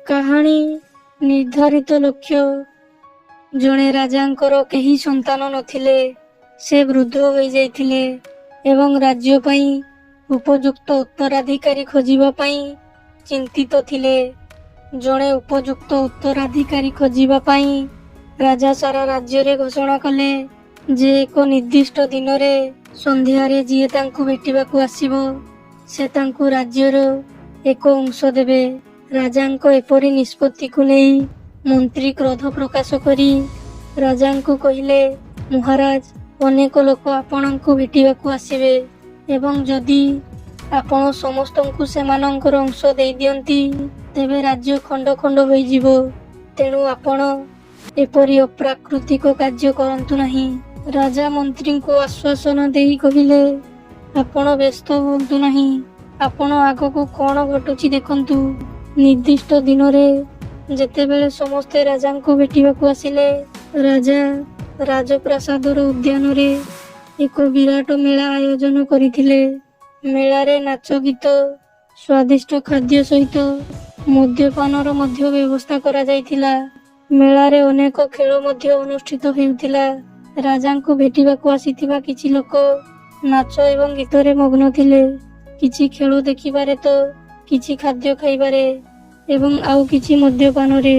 କାହାଣୀ ନିର୍ଦ୍ଧାରିତ ଲକ୍ଷ୍ୟ। ଜଣେ ରାଜାଙ୍କର କେହି ସନ୍ତାନ ନଥିଲେ। ସେ ବୃଦ୍ଧ ହୋଇଯାଇଥିଲେ ଏବଂ ରାଜ୍ୟ ପାଇଁ ଉପଯୁକ୍ତ ଉତ୍ତରାଧିକାରୀ ଖୋଜିବା ପାଇଁ ଚିନ୍ତିତ ଥିଲେ। ଜଣେ ଉପଯୁକ୍ତ ଉତ୍ତରାଧିକାରୀ ଖୋଜିବା ପାଇଁ ରାଜା ସାରା ରାଜ୍ୟରେ ଘୋଷଣା କଲେ ଯେ ଏକ ନିର୍ଦ୍ଦିଷ୍ଟ ଦିନରେ ସନ୍ଧ୍ୟାରେ ଯିଏ ତାଙ୍କୁ ଭେଟିବାକୁ ଆସିବ ସେ ତାଙ୍କୁ ରାଜ୍ୟର ଏକ ଅଂଶ ଦେବେ। ରାଜାଙ୍କ ଏପରି ନିଷ୍ପତ୍ତିକୁ ନେଇ ମନ୍ତ୍ରୀ କ୍ରୋଧ ପ୍ରକାଶ କରି ରାଜାଙ୍କୁ କହିଲେ, ମହାରାଜ, ଅନେକ ଲୋକ ଆପଣଙ୍କୁ ଭେଟିବାକୁ ଆସିବେ ଏବଂ ଯଦି ଆପଣ ସମସ୍ତଙ୍କୁ ସେମାନଙ୍କର ଅଂଶ ଦେଇଦିଅନ୍ତି ତେବେ ରାଜ୍ୟ ଖଣ୍ଡ ଖଣ୍ଡ ହୋଇଯିବ। ତେଣୁ ଆପଣ ଏପରି ଅପ୍ରାକୃତିକ କାର୍ଯ୍ୟ କରନ୍ତୁ ନାହିଁ। ରାଜା ମନ୍ତ୍ରୀଙ୍କୁ ଆଶ୍ୱାସନା ଦେଇ କହିଲେ, ଆପଣ ବ୍ୟସ୍ତ ହୁଅନ୍ତୁ ନାହିଁ। ଆପଣ ଆଗକୁ କ'ଣ ଘଟୁଛି ଦେଖନ୍ତୁ। ନିର୍ଦ୍ଦିଷ୍ଟ ଦିନରେ ଯେତେବେଳେ ସମସ୍ତେ ରାଜାଙ୍କୁ ଭେଟିବାକୁ ଆସିଲେ, ରାଜା ରାଜପ୍ରାସାଦର ଉଦ୍ୟାନରେ ଏକ ବିରାଟ ମେଳା ଆୟୋଜନ କରିଥିଲେ। ମେଳାରେ ନାଚ ଗୀତ, ସ୍ୱାଦିଷ୍ଟ ଖାଦ୍ୟ ସହିତ ମଦ୍ୟପାନର ମଧ୍ୟ ବ୍ୟବସ୍ଥା କରାଯାଇଥିଲା। ମେଳାରେ ଅନେକ ଖେଳ ମଧ୍ୟ ଅନୁଷ୍ଠିତ ହେଉଥିଲା। ରାଜାଙ୍କୁ ଭେଟିବାକୁ ଆସିଥିବା କିଛି ଲୋକ ନାଚ ଏବଂ ଗୀତରେ ମଗ୍ନ ଥିଲେ। କିଛି ଖେଳ ଦେଖିବାରେ ତ କିଛି ଖାଦ୍ୟ ଖାଇବାରେ ଏବଂ ଆଉ କିଛି ମଦ୍ୟପାନରେ।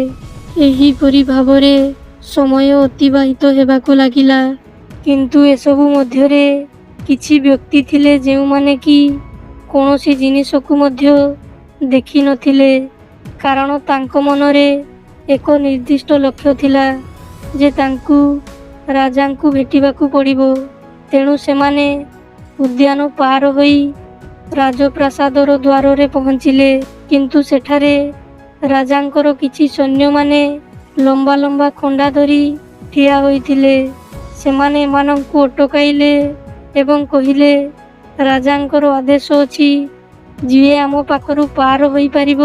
ଏହିପରି ଭାବରେ ସମୟ ଅତିବାହିତ ହେବାକୁ ଲାଗିଲା। କିନ୍ତୁ ଏସବୁ ମଧ୍ୟରେ କିଛି ବ୍ୟକ୍ତି ଥିଲେ ଯେଉଁମାନେ କି କୌଣସି ଜିନିଷକୁ ମଧ୍ୟ ଦେଖିନଥିଲେ, କାରଣ ତାଙ୍କ ମନରେ ଏକ ନିର୍ଦ୍ଦିଷ୍ଟ ଲକ୍ଷ୍ୟ ଥିଲା ଯେ ତାଙ୍କୁ ରାଜାଙ୍କୁ ଭେଟିବାକୁ ପଡ଼ିବ। ତେଣୁ ସେମାନେ ଉଦ୍ୟାନ ପାର ହୋଇ ରାଜପ୍ରାସାଦର ଦ୍ୱାରରେ ପହଞ୍ଚିଲେ। କିନ୍ତୁ ସେଠାରେ ରାଜାଙ୍କର କିଛି ସୈନ୍ୟମାନେ ଲମ୍ବା ଲମ୍ବା ଖଣ୍ଡା ଧରି ଠିଆ ହୋଇଥିଲେ। ସେମାନେ ଏମାନଙ୍କୁ ଅଟକାଇଲେ ଏବଂ କହିଲେ, ରାଜାଙ୍କର ଆଦେଶ ଅଛି, ଯିଏ ଆମ ପାଖରୁ ପାର ହୋଇପାରିବ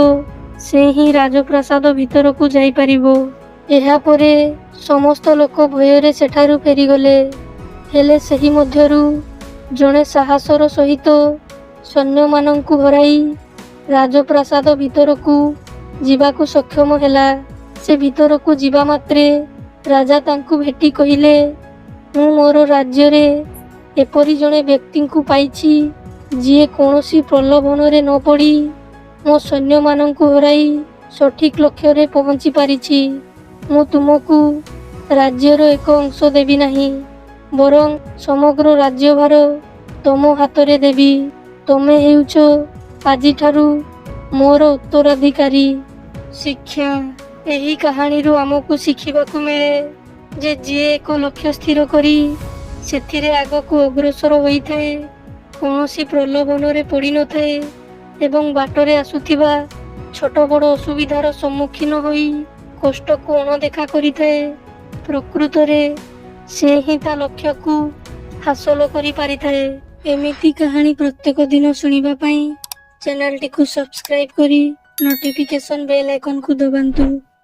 ସେ ହିଁ ରାଜପ୍ରାସାଦ ଭିତରକୁ ଯାଇପାରିବ। ଏହାପରେ ସମସ୍ତ ଲୋକ ଭୟରେ ସେଠାରୁ ଫେରିଗଲେ। ହେଲେ ସେହି ମଧ୍ୟରୁ ଜଣେ ସାହସର ସହିତ ସୈନ୍ୟମାନଙ୍କୁ ହରାଇ ରାଜପ୍ରାସାଦ ଭିତରକୁ ଯିବାକୁ ସକ୍ଷମ ହେଲା। ସେ ଭିତରକୁ ଯିବା ମାତ୍ରେ ରାଜା ତାଙ୍କୁ ଭେଟି କହିଲେ, ମୁଁ ମୋର ରାଜ୍ୟରେ ଏପରି ଜଣେ ବ୍ୟକ୍ତିଙ୍କୁ ପାଇଛି ଯିଏ କୌଣସି ପ୍ରଲୋଭନରେ ନ ପଡ଼ି ମୋ ସୈନ୍ୟମାନଙ୍କୁ ହରାଇ ସଠିକ୍ ଲକ୍ଷ୍ୟରେ ପହଞ୍ଚି ପାରିଛି। ମୁଁ ତୁମକୁ ରାଜ୍ୟର ଏକ ଅଂଶ ଦେବି ନାହିଁ, ବରଂ ସମଗ୍ର ରାଜ୍ୟଭାର ତମ ହାତରେ ଦେବି। ତମେ ହେଉଛ ଆଜିଠାରୁ ମୋର ଉତ୍ତରାଧିକାରୀ। ଶିକ୍ଷା। ଏହି କାହାଣୀରୁ ଆମକୁ ଶିଖିବାକୁ ମିଳେ ଯେ ଯିଏ ଏକ ଲକ୍ଷ୍ୟ ସ୍ଥିର କରି ସେଥିରେ ଆଗକୁ ଅଗ୍ରସର ହୋଇଥାଏ, କୌଣସି ପ୍ରଲୋଭନରେ ପଡ଼ିନଥାଏ ଏବଂ ବାଟରେ ଆସୁଥିବା ଛୋଟ ବଡ଼ ଅସୁବିଧାର ସମ୍ମୁଖୀନ ହୋଇ କଷ୍ଟକୁ ଅଣଦେଖା କରିଥାଏ, ପ୍ରକୃତରେ ସେ ହିଁ ତା ଲକ୍ଷ୍ୟକୁ ହାସଲ କରିପାରିଥାଏ। ଏମିତି କାହାଣୀ ପ୍ରତ୍ୟେକ ଦିନ ଶୁଣିବା ପାଇଁ ଚ୍ୟାନେଲଟିକୁ ସବସ୍କ୍ରାଇବ୍ କରି ନୋଟିଫିକେସନ୍ ବେଲ୍ ଆଇକନ୍କୁ ଦବାନ୍ତୁ।